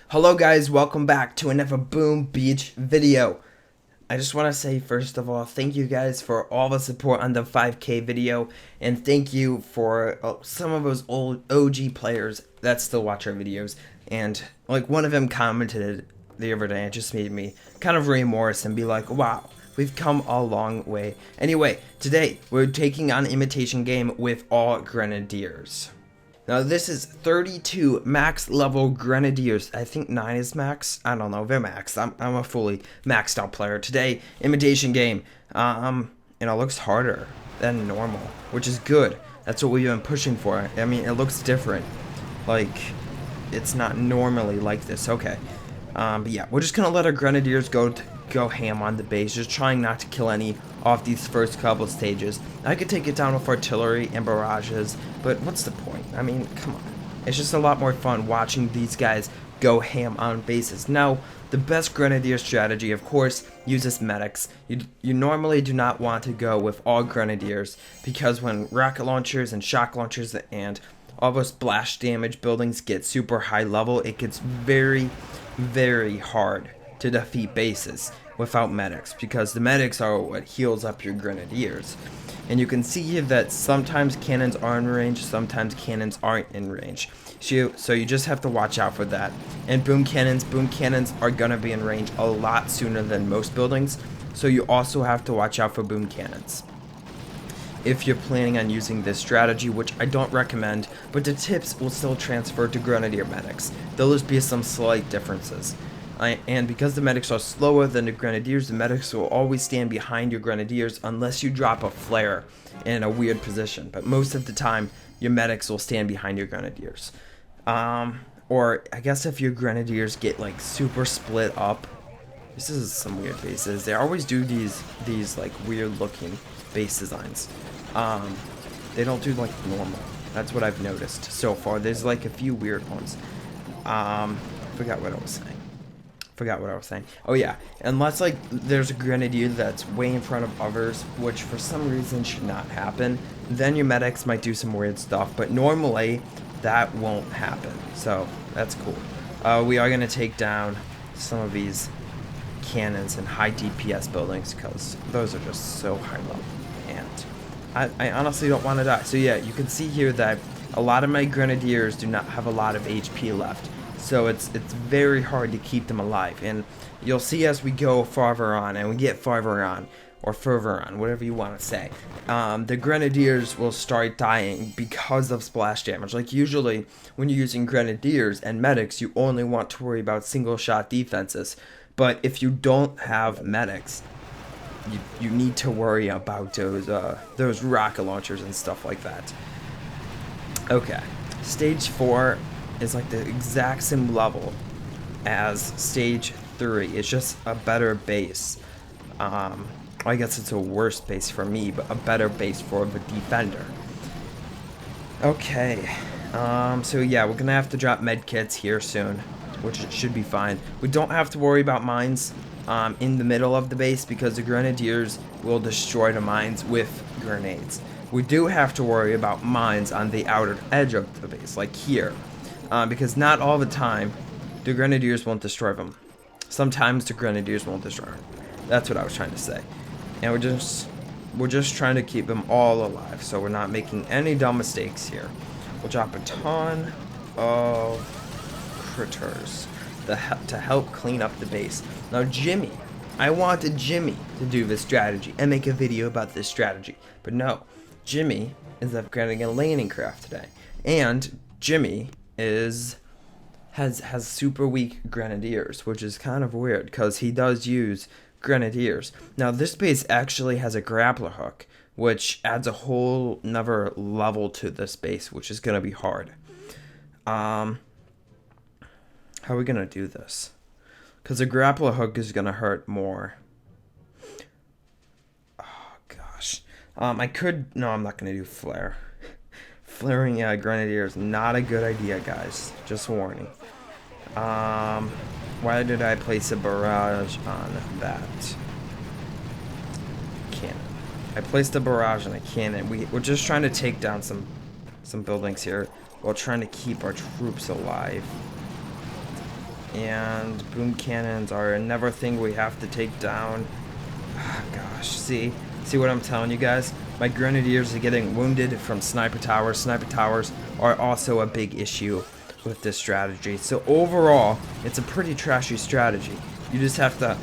Hello guys, welcome back to another Boom Beach video. I just want to say first of all, thank you guys for all the support on the 5K video, and thank you for some of those old OG players that still watch our videos. And like one of them commented the other day, it just made me kind of remorse and be like, wow, we've come a long way. Anyway, today we're taking on Imitation game with all Grenadiers. Now this is 32 max level Grenadiers. I think 9 is max. I don't know. They're max. I'm a fully maxed out player. Today, Imitation game. And it looks harder than normal, which is good. That's what we've been pushing for. I mean, it looks different. Like, it's not normally like this. Okay. But yeah, we're just gonna let our Grenadiers go ham on the base, just trying not to kill any off these first couple stages. I could take it down with artillery and barrages, but what's the point? I mean, come on. It's just a lot more fun watching these guys go ham on bases. Now, the best Grenadier strategy, of course, uses medics. You normally do not want to go with all Grenadiers, because when rocket launchers and shock launchers and all those splash damage buildings get super high level, it gets very, very hard to defeat bases without medics, because the medics are what heals up your Grenadiers. And you can see here that sometimes cannons are in range, sometimes cannons aren't in range. So you just have to watch out for that. And boom cannons are gonna be in range a lot sooner than most buildings, so you also have to watch out for boom cannons if you're planning on using this strategy, which I don't recommend, but the tips will still transfer to Grenadier medics. There'll just be some slight differences. And because the medics are slower than the Grenadiers, the medics will always stand behind your Grenadiers unless you drop a flare in a weird position. But most of the time, your medics will stand behind your Grenadiers. Or I guess if your Grenadiers get like super split up, this is some weird bases. They always do these like weird looking base designs. They don't do like normal. That's what I've noticed so far. There's like a few weird ones. Forgot what I was saying. Oh yeah, unless like there's a Grenadier that's way in front of others, which for some reason should not happen, then your medics might do some weird stuff, but normally that won't happen, so that's cool. We are going to take down some of these cannons and high DPS buildings, because those are just so high level, and I honestly don't want to die. So yeah, you can see here that a lot of my Grenadiers do not have a lot of HP left. So it's very hard to keep them alive, and you'll see as we go farther on, and we get farther on, or further on, whatever you want to say, the Grenadiers will start dying because of splash damage. Like usually when you're using Grenadiers and medics, you only want to worry about single shot defenses, but if you don't have medics, you need to worry about those rocket launchers and stuff like that. Okay, stage 4 is like the exact same level as stage 3. It's just a better base. I guess it's a worse base for me, but a better base for the defender. Okay, so yeah, we're gonna have to drop med kits here soon, which should be fine. We don't have to worry about mines in the middle of the base, because the Grenadiers will destroy the mines with grenades. We do have to worry about mines on the outer edge of the base, like here. Because not all the time the Grenadiers won't destroy them. Sometimes the Grenadiers won't destroy them. That's what I was trying to say. And we're just trying to keep them all alive, so we're not making any dumb mistakes here. We'll drop a ton of critters to help clean up the base. Now Jimmy, I wanted Jimmy to do this strategy and make a video about this strategy, but no, Jimmy is upgrading a landing craft today, and Jimmy has super weak Grenadiers, which is kind of weird because he does use Grenadiers. Now this base actually has a grappler hook, which adds a whole another level to this base, which is gonna be hard. How are we gonna do this? Because the grappler hook is gonna hurt more. Oh gosh. No, I'm not gonna do flare. Flaring Grenadier is not a good idea, guys. Just warning. Why did I place a barrage on that cannon? I placed a barrage on a cannon. We're just trying to take down some buildings here while trying to keep our troops alive. And boom cannons are another thing we have to take down. Oh, gosh, see what I'm telling you guys? My Grenadiers are getting wounded from sniper towers. Sniper towers are also a big issue with this strategy. So overall, it's a pretty trashy strategy. You just have to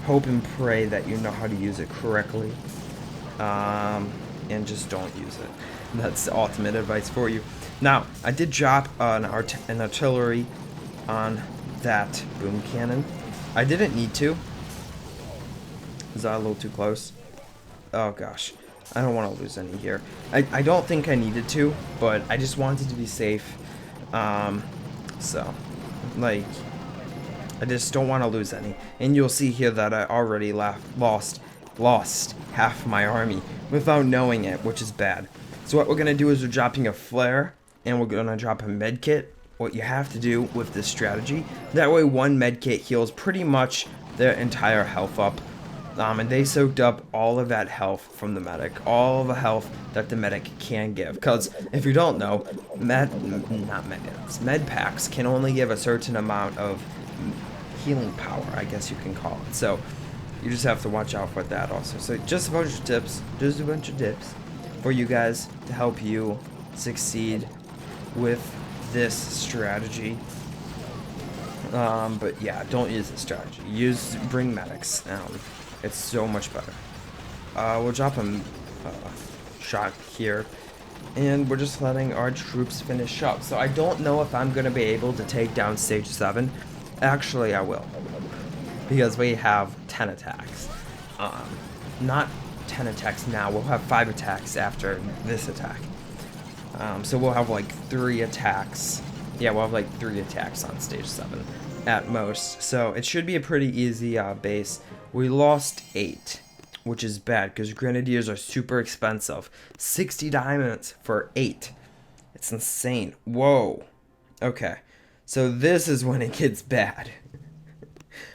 hope and pray that you know how to use it correctly. And just don't use it. That's the ultimate advice for you. Now, I did drop an artillery on that boom cannon. I didn't need to. Is that a little too close? Oh gosh, I don't want to lose any here. I don't think I needed to, but I just wanted to be safe. So, like, I just don't want to lose any. And you'll see here that I already lost half my army without knowing it, which is bad. So what we're gonna do is we're dropping a flare, and we're gonna drop a med kit. What you have to do with this strategy, that way one med kit heals pretty much their entire health up. And they soaked up all of that health from the medic, all the health that the medic can give. Because if you don't know, med packs can only give a certain amount of healing power, I guess you can call it. So you just have to watch out for that also. So just a bunch of tips for you guys to help you succeed with this strategy. But yeah, don't use this strategy. Bring medics. It's so much better. We'll drop a shot here, and we're just letting our troops finish up. So I don't know if I'm gonna be able to take down stage 7. Actually, I will, because we have 10 attacks. Not 10 attacks now. We'll have 5 attacks after this attack. So we'll have like 3 attacks. Yeah, we'll have like 3 attacks on stage 7 at most. So it should be a pretty easy base. We lost 8, which is bad because Grenadiers are super expensive. 60 diamonds for 8. It's insane. Whoa. Okay. So this is when it gets bad.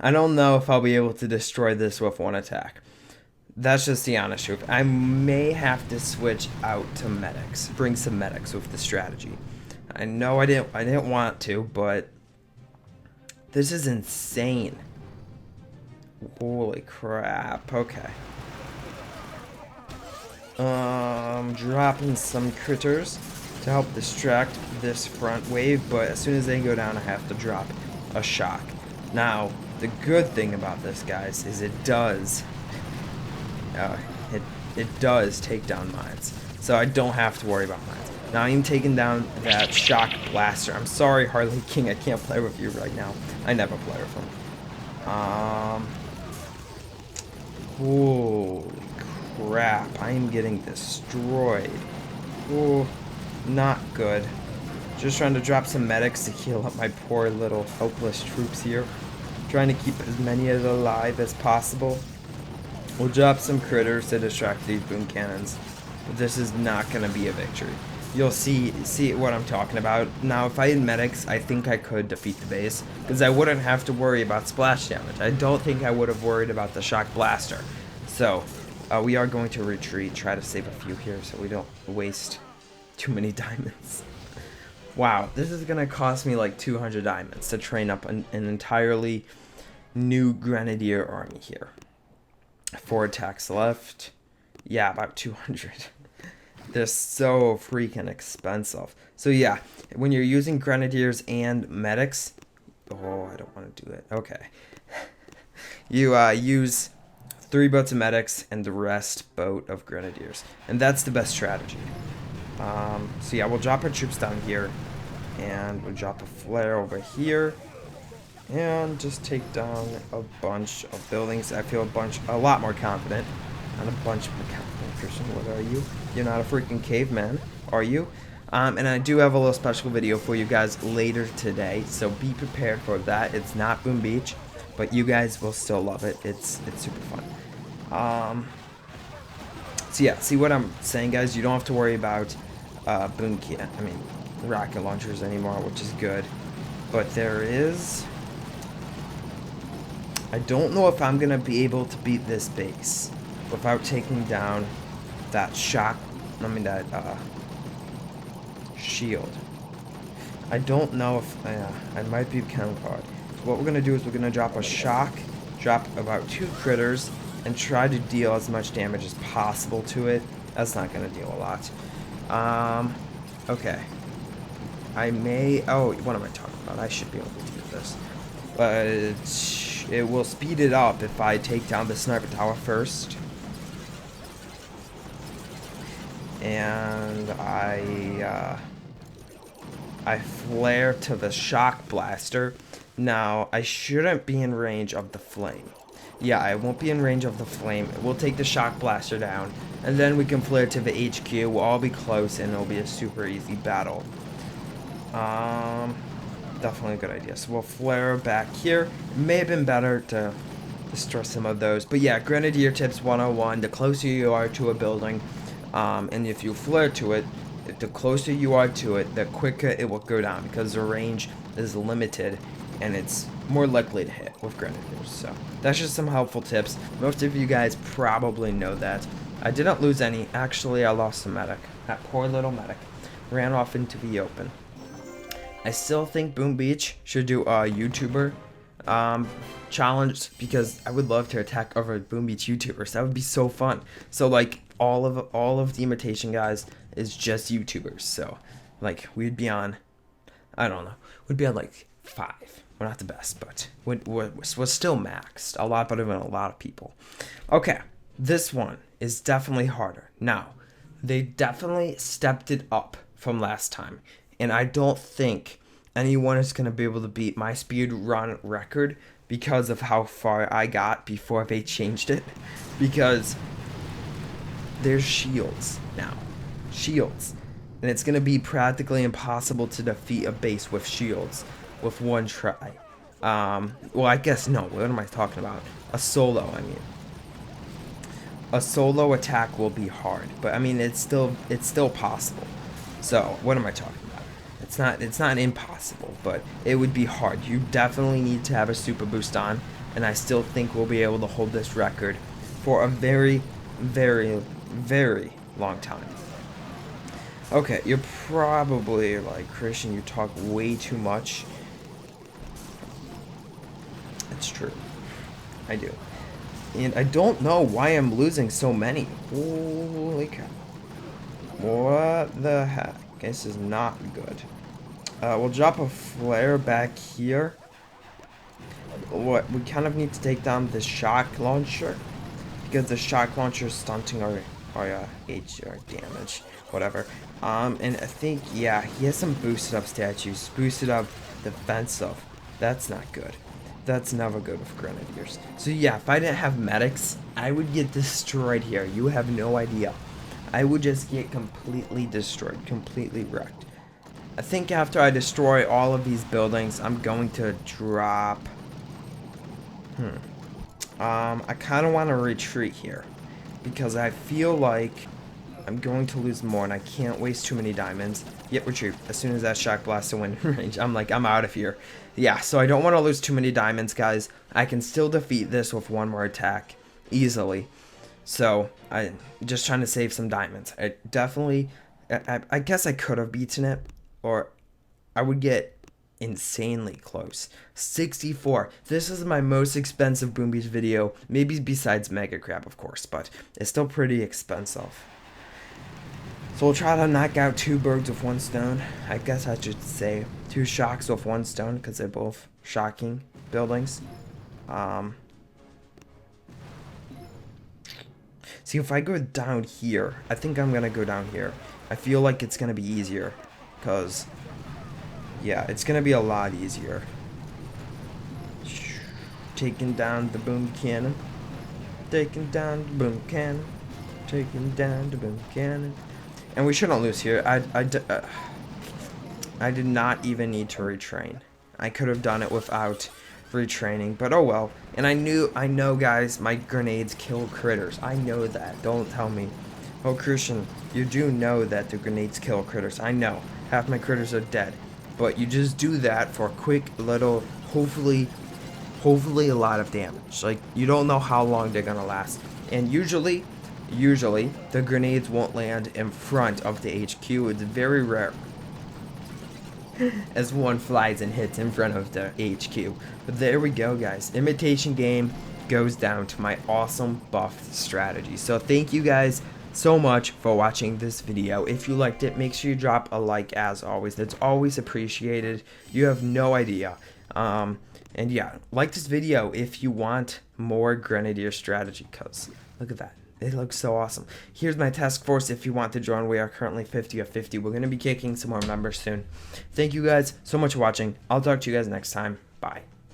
I don't know if I'll be able to destroy this with 1 attack. That's just the honest truth. I may have to switch out to medics. Bring some medics with the strategy. I know I didn't want to, but this is insane. Holy crap. Okay. Dropping some critters to help distract this front wave, but as soon as they go down, I have to drop a shock. Now, the good thing about this, guys, is it does take down mines, so I don't have to worry about mines. Now I'm taking down that shock blaster. I'm sorry, Harley King, I can't play with you right now. I never play with him. Holy crap, I am getting destroyed. Oh, not good. Just trying to drop some medics to heal up my poor little helpless troops here. Trying to keep as many of them alive as possible. We'll drop some critters to distract these boom cannons. But this is not going to be a victory. You'll see what I'm talking about. Now, if I had medics, I think I could defeat the base, because I wouldn't have to worry about splash damage. I don't think I would have worried about the shock blaster. So, we are going to retreat, try to save a few here so we don't waste too many diamonds. Wow, this is going to cost me like 200 diamonds to train up an entirely new Grenadier army here. 4 attacks left. Yeah, about 200. They're so freaking expensive. So yeah, when you're using Grenadiers and medics... Oh, I don't want to do it. Okay. You use 3 boats of medics and the rest boat of Grenadiers. And that's the best strategy. So yeah, we'll drop our troops down here. And we'll drop a flare over here. And just take down a bunch of buildings. I feel a lot more confident. Not a bunch more confident. Christian, what are you? You're not a freaking caveman, are you? And I do have a little special video for you guys later today, so be prepared for that. It's not Boom Beach, but you guys will still love it. It's super fun. So yeah, see what I'm saying, guys? You don't have to worry about rocket launchers anymore, which is good. But there is... I don't know if I'm gonna be able to beat this base without taking down that shield. I don't know if, I might be kind of hard. So what we're gonna do is we're gonna drop a shock, drop about 2 critters, and try to deal as much damage as possible to it. That's not gonna deal a lot. Okay. I may, oh, what am I talking about? I should be able to do this. But it will speed it up if I take down the sniper tower first. And I flare to the shock blaster. Now, I shouldn't be in range of the flame. Yeah, I won't be in range of the flame. We'll take the shock blaster down, and then we can flare to the HQ. We'll all be close, and it'll be a super easy battle. Definitely a good idea. So we'll flare back here. It may have been better to destroy some of those. But yeah, Grenadier tips 101. The closer you are to a building, and if you flare to it, the closer you are to it, the quicker it will go down, because the range is limited, and it's more likely to hit with Grenadiers. So that's just some helpful tips. Most of you guys probably know that. I didn't lose any. Actually, I lost a medic. That poor little medic ran off into the open. I still think Boom Beach should do a YouTuber challenge, because I would love to attack other Boom Beach YouTubers. That would be so fun. So like all of the Imitation guys is just YouTubers. So like we'd be on, I don't know, we'd be on like 5. We're not the best, but we're still maxed. A lot better than a lot of people. Okay, this one is definitely harder. Now, they definitely stepped it up from last time, and I don't think anyone is going to be able to beat my speed run record because of how far I got before they changed it. Because there's shields now. Shields. And it's going to be practically impossible to defeat a base with shields with one try. Well, I guess, no, what am I talking about? A solo, I mean. A solo attack will be hard, but I mean, it's still possible. So, what am I talking about? It's not impossible, but it would be hard. You definitely need to have a super boost on, and I still think we'll be able to hold this record for a very, very, very long time. Okay, you're probably like, Christian, you talk way too much. It's true. I do. And I don't know why I'm losing so many. Holy cow. What the heck? This is not good. We'll drop a flare back here. What we kind of need to take down the shock launcher, because the shock launcher is stunting our HR damage, whatever. And I think, yeah, he has some boosted up statues, boosted up defensive. That's not good. That's never good with Grenadiers. So yeah, if I didn't have medics, I would get destroyed here. You have no idea. I would just get completely destroyed, completely wrecked. I think after I destroy all of these buildings, I'm going to drop... I kind of want to retreat here, because I feel like I'm going to lose more, and I can't waste too many diamonds. Yep, retreat. As soon as that shock blaster went in range, I'm like, I'm out of here. Yeah, so I don't want to lose too many diamonds, guys. I can still defeat this with one more attack easily. So, I'm just trying to save some diamonds. I definitely, I guess I could have beaten it, or I would get insanely close. 64. This is my most expensive Boom Beach video, maybe besides Mega Crab, of course, but it's still pretty expensive. So we'll try to knock out 2 birds with 1 stone. I guess I should say 2 shocks with 1 stone, because they're both shocking buildings. See, if I go down here, I think I'm gonna go down here. I feel like it's gonna be easier, because, yeah, it's gonna be a lot easier. Taking down the boom cannon. Taking down the boom cannon. Taking down the boom cannon. And we shouldn't lose here. I did not even need to retrain. I could have done it without retraining, but oh well. And I know, guys, my grenades kill critters. I know that. Don't tell me. Oh, Christian, you do know that the grenades kill critters. I know. Half my critters are dead. But you just do that for a quick little, hopefully a lot of damage. Like, you don't know how long they're gonna last. And usually, the grenades won't land in front of the HQ. It's very rare. as one flies and hits in front of the HQ. But there we go, guys. Imitation game goes down to my awesome buff strategy. So thank you guys so much for watching this video. If you liked it, make sure you drop a like as always. That's always appreciated. You have no idea. And yeah, like this video if you want more Grenadier strategy, because look at that. It looks so awesome. Here's my task force if you want to join. We are currently 50 of 50. We're going to be kicking some more members soon. Thank you guys so much for watching. I'll talk to you guys next time. Bye.